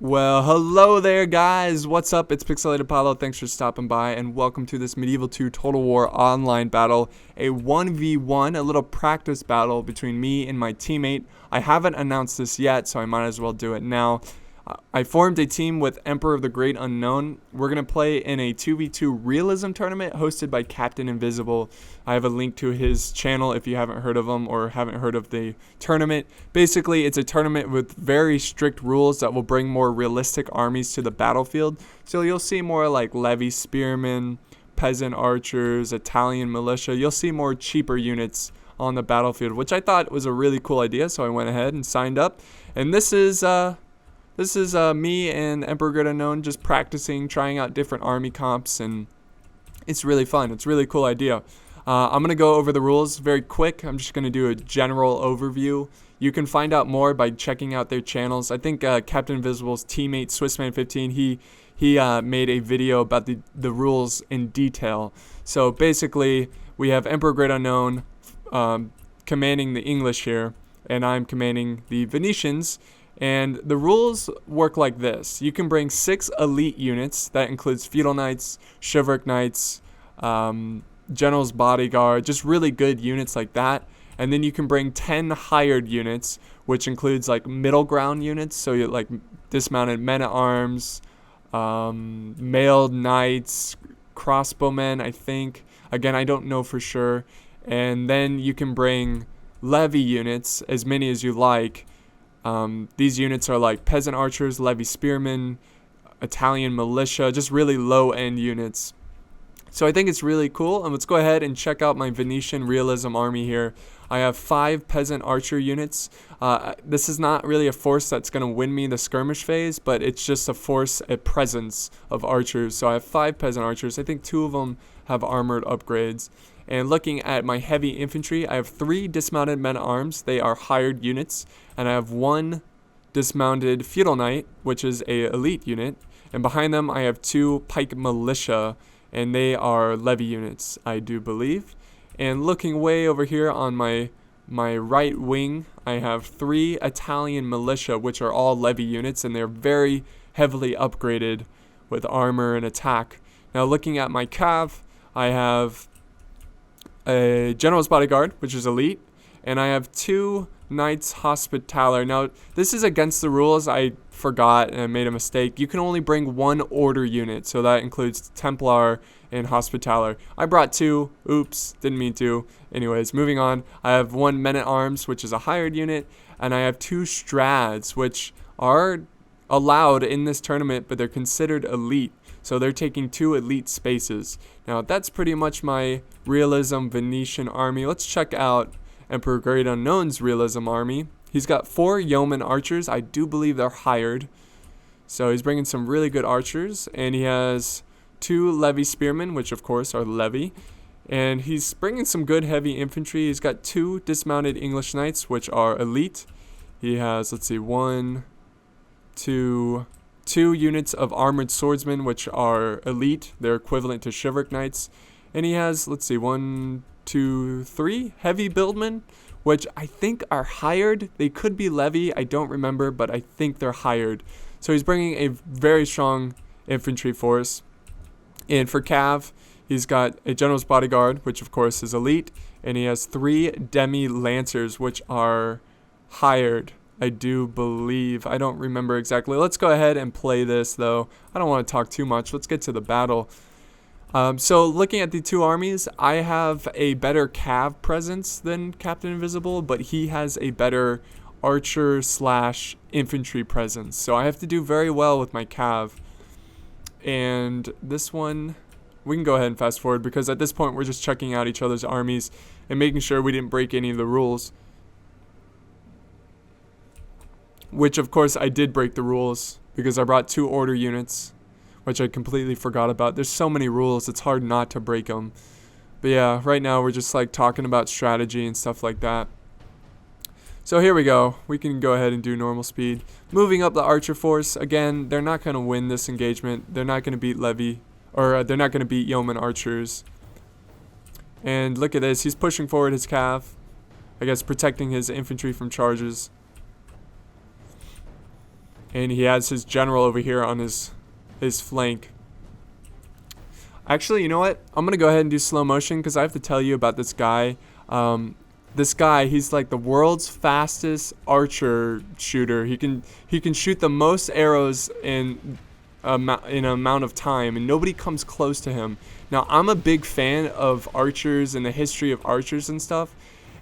Well, hello there, guys. What's up? It's Pixelated Paulo. Thanks for stopping by, and welcome to this Medieval 2 Total War online battle. A 1v1, a little practice battle between me and my teammate. I haven't announced this yet, so I might as well do it now. I formed a team with Emperor of the Great Unknown. We're going to play in a 2v2 Realism tournament hosted by Captain Invisible. I have a link to his channel if you haven't heard of him or haven't heard of the tournament. Basically, it's a tournament with very strict rules that will bring more realistic armies to the battlefield. So you'll see more like levy spearmen, peasant archers, Italian militia. You'll see more cheaper units on the battlefield, which I thought was a really cool idea, so I went ahead and signed up. And this is me and Emperor Great Unknown just practicing, trying out different army comps, and it's really fun. It's a really cool idea. I'm going to go over the rules very quick. I'm just going to do a general overview. You can find out more by checking out their channels. I think Captain Invisible's teammate, Swissman15, he made a video about the rules in detail. So basically, we have Emperor Great Unknown commanding the English here, and I'm commanding the Venetians. And the rules work like this. You can bring 6 elite units. That includes feudal knights, chivalric knights, general's bodyguard, just really good units like that. And then you can bring 10 hired units, which includes like middle ground units. So you like dismounted men-at-arms, mailed knights, crossbowmen, I think. Again, I don't know for sure. And then you can bring levy units, as many as you like. These units are like peasant archers, levy spearmen, Italian militia, just really low-end units. So I think it's really cool, and let's go ahead and check out my Venetian realism army here. I have 5 peasant archer units. This is not really a force that's going to win me the skirmish phase, but it's just a presence of archers. So I have 5 peasant archers. I think 2 of them have armored upgrades. And looking at my heavy infantry, I have 3 dismounted men-at-arms. They are hired units. And I have 1 dismounted feudal knight, which is a elite unit. And behind them, I have 2 pike militia, and they are levy units, I do believe. And looking way over here on my right wing, I have 3 Italian militia, which are all levy units, and they're very heavily upgraded with armor and attack. Now looking at my cav, I have a general's bodyguard, which is elite, and I have 2 knights hospitaller. Now this is against the rules. I forgot and I made a mistake. You can only bring 1 order unit, so that includes Templar and hospitaller. I brought 2. Oops, didn't mean to. Anyways, moving on. I have 1 men-at-arms, which is a hired unit, and I have 2 strads, which are allowed in this tournament, but they're considered elite. So they're taking 2 elite spaces. Now that's pretty much my realism Venetian army. Let's check out Emperor Great Unknown's realism army. He's got 4 yeoman archers. I do believe they're hired. So he's bringing some really good archers. And he has 2 levy spearmen, which of course are levy. And he's bringing some good heavy infantry. He's got 2 dismounted English knights, which are elite. He has, let's see, 1, 2 units of armored swordsmen, which are elite. They're equivalent to chivalric knights. And he has, let's see, 1, 2, 3 heavy buildmen, which I think are hired. They could be levy, I don't remember, but I think they're hired. So he's bringing a very strong infantry force. And for cav, he's got a general's bodyguard, which of course is elite, and he has 3 demi lancers, which are hired, I do believe. I don't remember exactly. Let's go ahead and play this, though. I don't want to talk too much. Let's get to the battle. So looking at the 2 armies, I have a better cav presence than Captain Invisible, but he has a better archer / infantry presence. So I have to do very well with my cav. And this one, we can go ahead and fast forward, because at this point we're just checking out each other's armies and making sure we didn't break any of the rules. Which of course I did break the rules, because I brought 2 order units, which I completely forgot about. There's so many rules, it's hard not to break them. But yeah, right now we're just like talking about strategy and stuff like that. So here we go. We can go ahead and do normal speed. Moving up the archer force. Again, they're not going to win this engagement. They're not going to beat levy, or they're not going to beat yeoman archers. And look at this. He's pushing forward his cav. I guess protecting his infantry from charges. And he has his general over here on his flank. Actually, you know what? I'm going to go ahead and do slow motion because I have to tell you about this guy. This guy, he's like the world's fastest archer shooter. He can shoot the most arrows in an amount of time, and nobody comes close to him. Now, I'm a big fan of archers and the history of archers and stuff,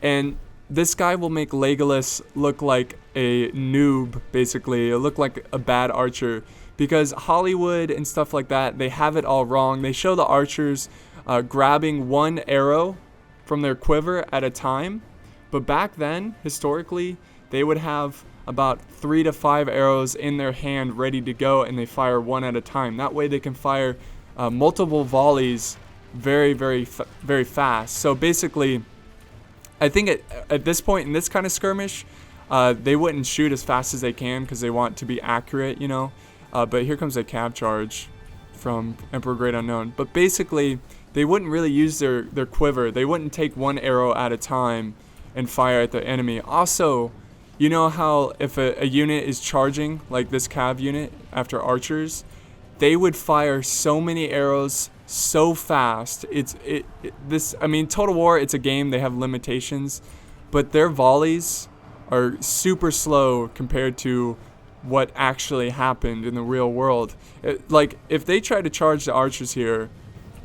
and this guy will make Legolas look like a noob, basically. He'll look like a bad archer, because Hollywood and stuff like that, they have it all wrong. They show the archers grabbing one arrow from their quiver at a time, but back then, historically, they would have about 3 to 5 arrows in their hand ready to go, and they fire one at a time. That way they can fire multiple volleys very, very, very fast. So basically, I think at this point in this kind of skirmish, they wouldn't shoot as fast as they can because they want to be accurate, you know. But here comes a cav charge from Emperor Great Unknown. But basically, they wouldn't really use their quiver. They wouldn't take one arrow at a time and fire at the enemy. Also, you know how if a unit is charging, like this cav unit after archers, they would fire so many arrows so fast. I mean, Total War, it's a game, they have limitations, but their volleys are super slow compared to what actually happened in the real world. Like, if they try to charge the archers here,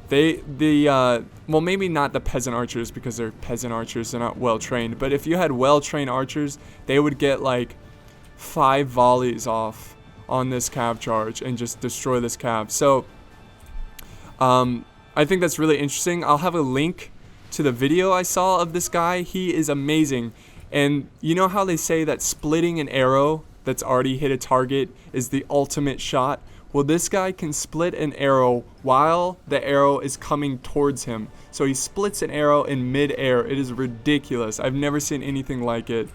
well, maybe not the peasant archers, because they're peasant archers, they're not well trained, but if you had well trained archers, they would get like 5 volleys off on this cav charge and just destroy this cav. So I think that's really interesting. I'll have a link to the video I saw of this guy. He is amazing. And you know how they say that splitting an arrow that's already hit a target is the ultimate shot? Well, this guy can split an arrow while the arrow is coming towards him. So he splits an arrow in mid-air. It is ridiculous. I've never seen anything like it.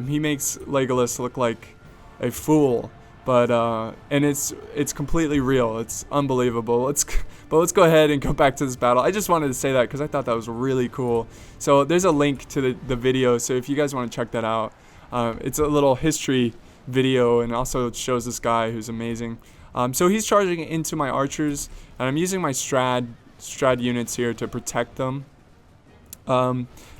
He makes Legolas look like a fool, but and it's completely real. It's unbelievable. But let's go ahead and go back to this battle. I just wanted to say that because I thought that was really cool. So there's a link to the video. So if you guys want to check that out, it's a little history video, and also it shows this guy who's amazing. So he's charging into my archers, and I'm using my Strad units here to protect them.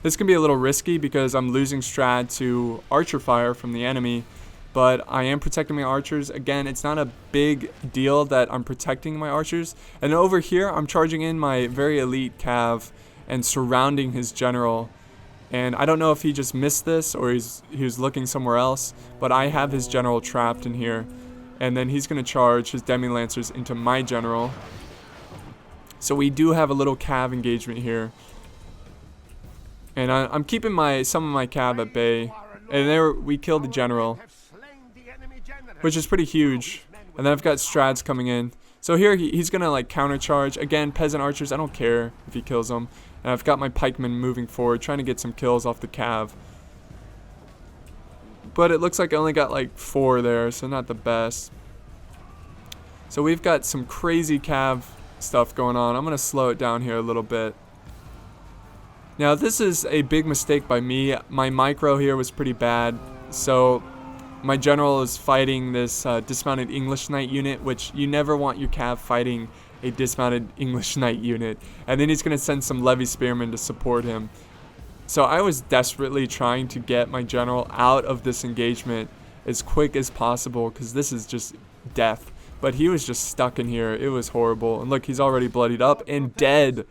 This can be a little risky because I'm losing Strad to archer fire from the enemy, but I am protecting my archers. Again, it's not a big deal that I'm protecting my archers. And over here, I'm charging in my very elite cav and surrounding his general. And I don't know if he just missed this or he was looking somewhere else, but I have his general trapped in here. And then he's going to charge his demi-lancers into my general. So we do have a little cav engagement here. And I'm keeping some of my cav at bay. And there we killed the general, which is pretty huge. And then I've got Strads coming in. So here he's going to like counter charge. Again, peasant archers, I don't care if he kills them. And I've got my pikemen moving forward, trying to get some kills off the cav. But it looks like I only got like 4 there, so not the best. So we've got some crazy cav stuff going on. I'm going to slow it down here a little bit. Now this is a big mistake by me. My micro here was pretty bad. So my general is fighting this dismounted English Knight unit, which you never want your cav fighting a dismounted English Knight unit. And then he's going to send some levy spearmen to support him. So I was desperately trying to get my general out of this engagement as quick as possible because this is just death. But he was just stuck in here. It was horrible. And look, he's already bloodied up and dead.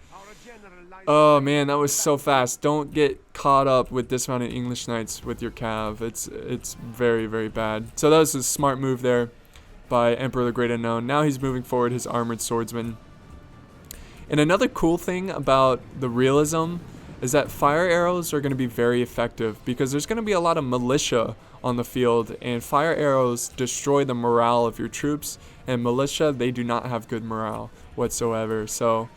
Oh man, that was so fast. Don't get caught up with dismounted English Knights with your cav. It's very, very bad. So that was a smart move there by Emperor the Great Unknown. Now he's moving forward his armored swordsman. And another cool thing about the realism is that fire arrows are going to be very effective because there's going to be a lot of militia on the field, and fire arrows destroy the morale of your troops, and militia, they do not have good morale whatsoever. So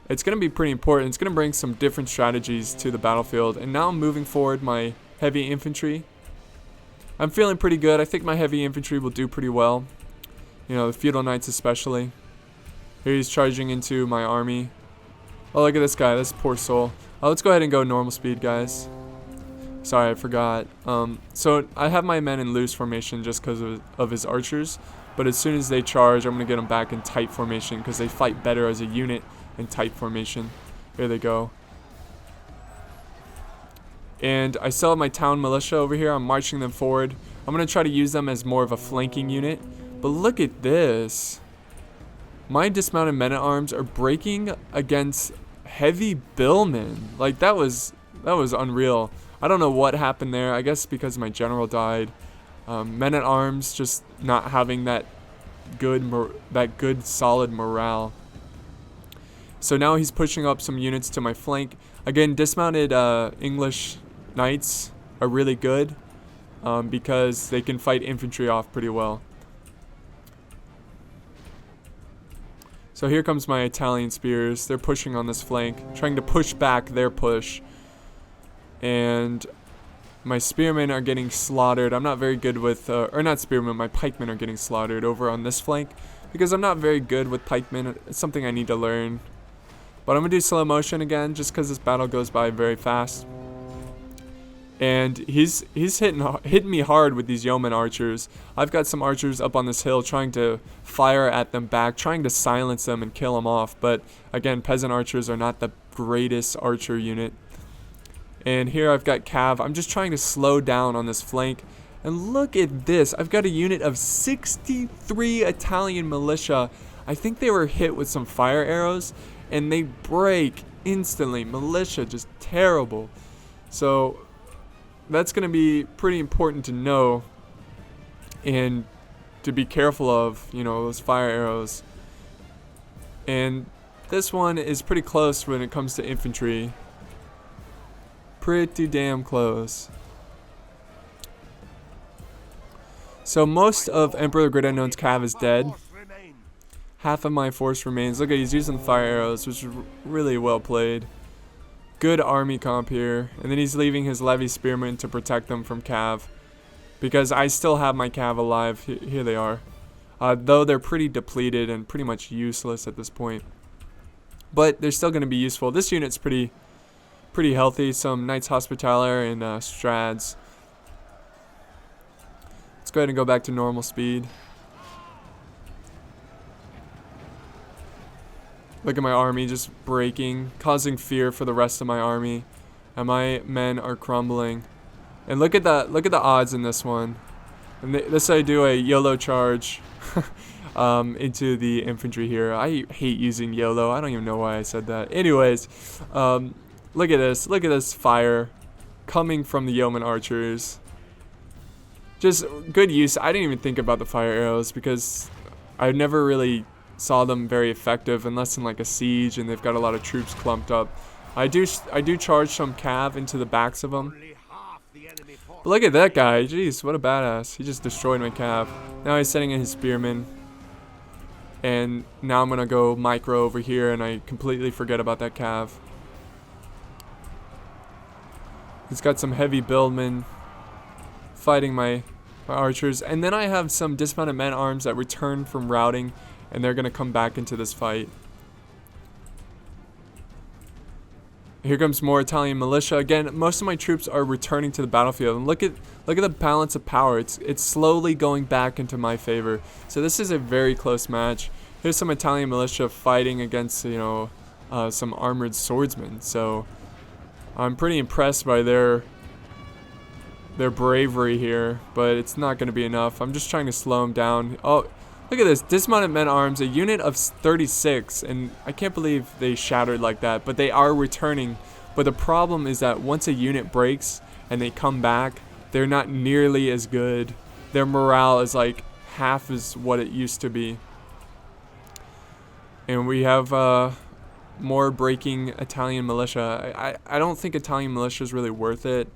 it's going to be pretty important. It's going to bring some different strategies to the battlefield. And now I'm moving forward my heavy infantry. I'm feeling pretty good. I think my heavy infantry will do pretty well. You know, the feudal knights especially. Here he's charging into my army. Oh, look at this guy. This poor soul. Let's go ahead and go normal speed, guys. Sorry, I forgot. So I have my men in loose formation just because of his archers. But as soon as they charge, I'm going to get them back in tight formation because they fight better as a unit in tight formation. Here they go. And I still have my town militia over here. I'm marching them forward. I'm going to try to use them as more of a flanking unit. But look at this. My dismounted men-at-arms are breaking against heavy billmen. Like, that was unreal. I don't know what happened there. I guess because my general died. Men-at-arms just not having that good solid morale. So now he's pushing up some units to my flank. Again, dismounted English knights are really good because they can fight infantry off pretty well. So here comes my Italian spears. They're pushing on this flank, trying to push back their push. And my spearmen are getting slaughtered. I'm not very good with, or not spearmen, my pikemen are getting slaughtered over on this flank because I'm not very good with pikemen. It's something I need to learn. But I'm going to do slow motion again just because this battle goes by very fast. And he's hitting me hard with these yeoman archers. I've got some archers up on this hill trying to fire at them back, trying to silence them and kill them off. But again, peasant archers are not the greatest archer unit. And here I've got Cav. I'm just trying to slow down on this flank. And look at this. I've got a unit of 63 Italian militia. I think they were hit with some fire arrows. And they break instantly. Militia, just terrible. So that's going to be pretty important to know. And to be careful of, you know, those fire arrows. And this one is pretty close when it comes to infantry. Pretty damn close. So most of Emperor the Great Unknown's Cav is dead. Half of my force remains. Look at, he's using fire arrows, which is really well played. Good army comp here. And then he's leaving his levy spearmen to protect them from Cav. Because I still have my Cav alive. Here they are. Though they're pretty depleted and pretty much useless at this point. But they're still going to be useful. This unit's pretty healthy. Some Knights Hospitaller and Strads. Let's go ahead and go back to normal speed. Look at my army just breaking, causing fear for the rest of my army. And my men are crumbling. And look at the odds in this one. And this I do a YOLO charge into the infantry here. I hate using YOLO. I don't even know why I said that. Anyways, look at this. Look at this fire coming from the yeoman archers. Just good use. I didn't even think about the fire arrows because I never really saw them very effective unless in like a siege and they've got a lot of troops clumped up. I do charge some Cav into the backs of them. But look at that guy. Jeez, what a badass. He just destroyed my Cav. Now he's sending in his spearmen. And now I'm going to go micro over here and I completely forget about that Cav. He's got some heavy buildmen fighting my archers. And then I have some dismounted men-at-arms that return from routing. And they're going to come back into this fight. Here comes more Italian militia. Again, most of my troops are returning to the battlefield. And look at the balance of power. It's slowly going back into my favor. So this is a very close match. Here's some Italian militia fighting against, you know, some armored swordsmen. So I'm pretty impressed by their bravery here, but it's not going to be enough. I'm just trying to slow them down. Oh, look at this. Dismounted men-at-arms, a unit of 36, and I can't believe they shattered like that, but they are returning. But the problem is that once a unit breaks and they come back, they're not nearly as good. Their morale is like half as what it used to be. And we have more breaking Italian militia. I don't think Italian militia is really worth it.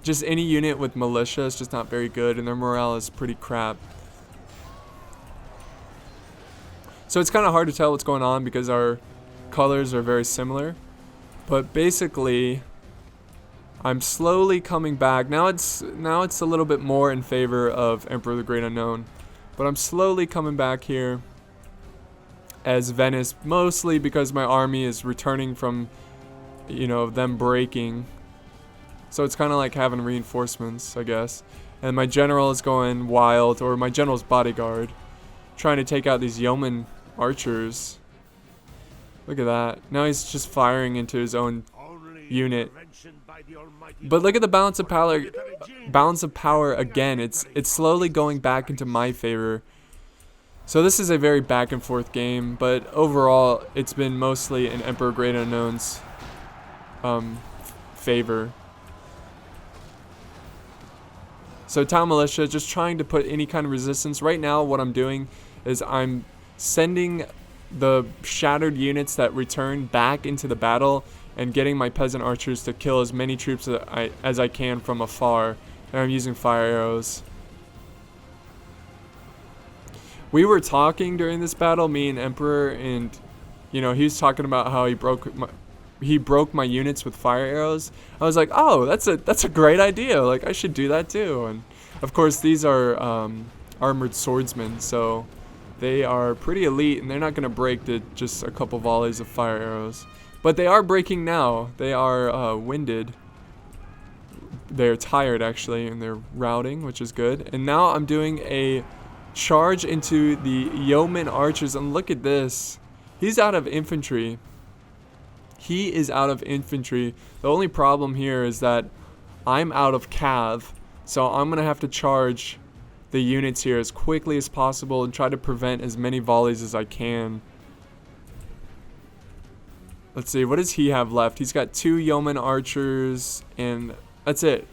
Just any unit with militia is just not very good, and their morale is pretty crap. So it's kind of hard to tell what's going on because our colors are very similar. But basically, I'm slowly coming back. Now it's a little bit more in favor of Emperor the Great Unknown. But I'm slowly coming back here as Venice, mostly because my army is returning from, you know, them breaking. So it's kind of like having reinforcements, I guess. And my general is going wild, or my general's bodyguard, trying to take out these yeoman archers. Look at that. Now he's just firing into his own unit. But look at the balance of power. Balance of power again. It's slowly going back into my favor. So this is a very back and forth game, but overall it's been mostly in Emperor Great Unknown's favor. So Town Militia, just trying to put any kind of resistance. Right now what I'm doing is I'm sending the shattered units that return back into the battle and getting my peasant archers to kill as many troops as I can from afar. And I'm using fire arrows. We were talking during this battle, me and Emperor, and he was talking about how he broke my units with fire arrows. I was like, oh, that's a great idea. Like, I should do that too. And of course these are armored swordsmen, so they are pretty elite, and they're not going to break just a couple volleys of fire arrows. But they are breaking now. They are winded. They're tired, actually, and they're routing, which is good. And now I'm doing a charge into the yeoman archers, and look at this. He's out of infantry. He is out of infantry. The only problem here is that I'm out of cav, so I'm going to have to charge the units here as quickly as possible and try to prevent as many volleys as I can. Let's see, what does he have left? He's got 2 yeoman archers, and that's it.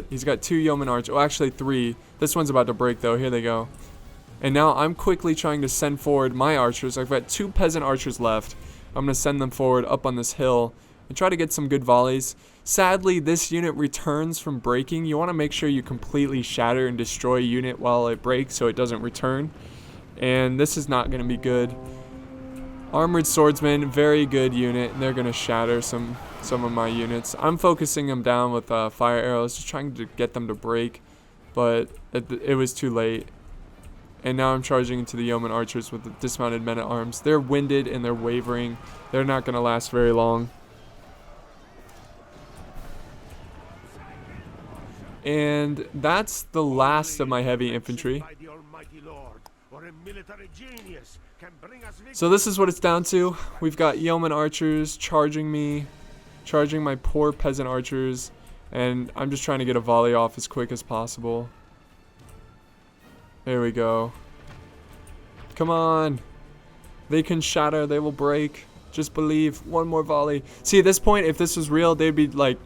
He's got 2 yeoman archers. Oh, actually 3. This one's about to break though. Here they go. And now I'm quickly trying to send forward my archers. I've got 2 peasant archers left. I'm going to send them forward up on this hill and try to get some good volleys. Sadly, this unit returns from breaking. You want to make sure you completely shatter and destroy a unit while it breaks so it doesn't return. And this is not going to be good. Armored swordsmen, very good unit, and they're going to shatter some of my units. I'm focusing them down with fire arrows, just trying to get them to break, but it was too late. And now I'm charging into the yeoman archers with the dismounted men-at-arms. They're winded and they're wavering. They're not going to last very long. And that's the last of my heavy infantry. So this is what it's down to. We've got yeoman archers charging me, charging my poor peasant archers, and I'm just trying to get a volley off as quick as possible. There we go. Come on. They can shatter, they will break. Just believe. One more volley. See, at this point, if this was real, they'd be like,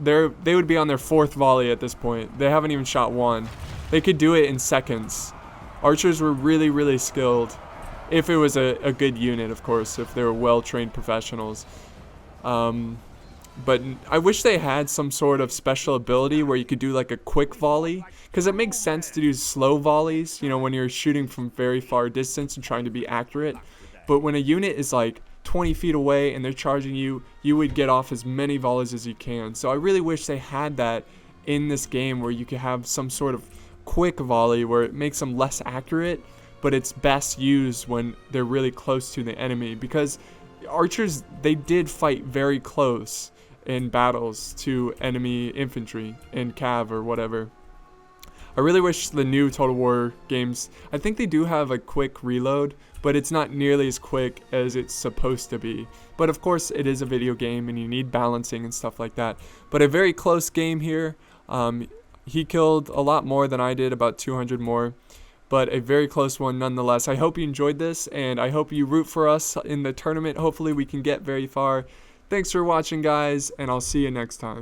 they would be on their 4th volley at this point. They haven't even shot 1. They could do it in seconds. Archers were really, really skilled. If it was a good unit, of course, if they were well-trained professionals. But I wish they had some sort of special ability where you could do like a quick volley, because it makes sense to do slow volleys, when you're shooting from very far distance and trying to be accurate. But when a unit is like 20 feet away and they're charging you, you would get off as many volleys as you can. So I really wish they had that in this game, where you could have some sort of quick volley where it makes them less accurate, but it's best used when they're really close to the enemy, because archers, they did fight very close in battles to enemy infantry in cav or whatever. I really wish the new Total War games, I think they do have a quick reload, but it's not nearly as quick as it's supposed to be. But of course it is a video game and you need balancing and stuff like that. But a very close game here. He killed a lot more than I did, about 200 more. But a very close one nonetheless. I hope you enjoyed this, and I hope you root for us in the tournament. Hopefully we can get very far. Thanks for watching, guys, and I'll see you next time.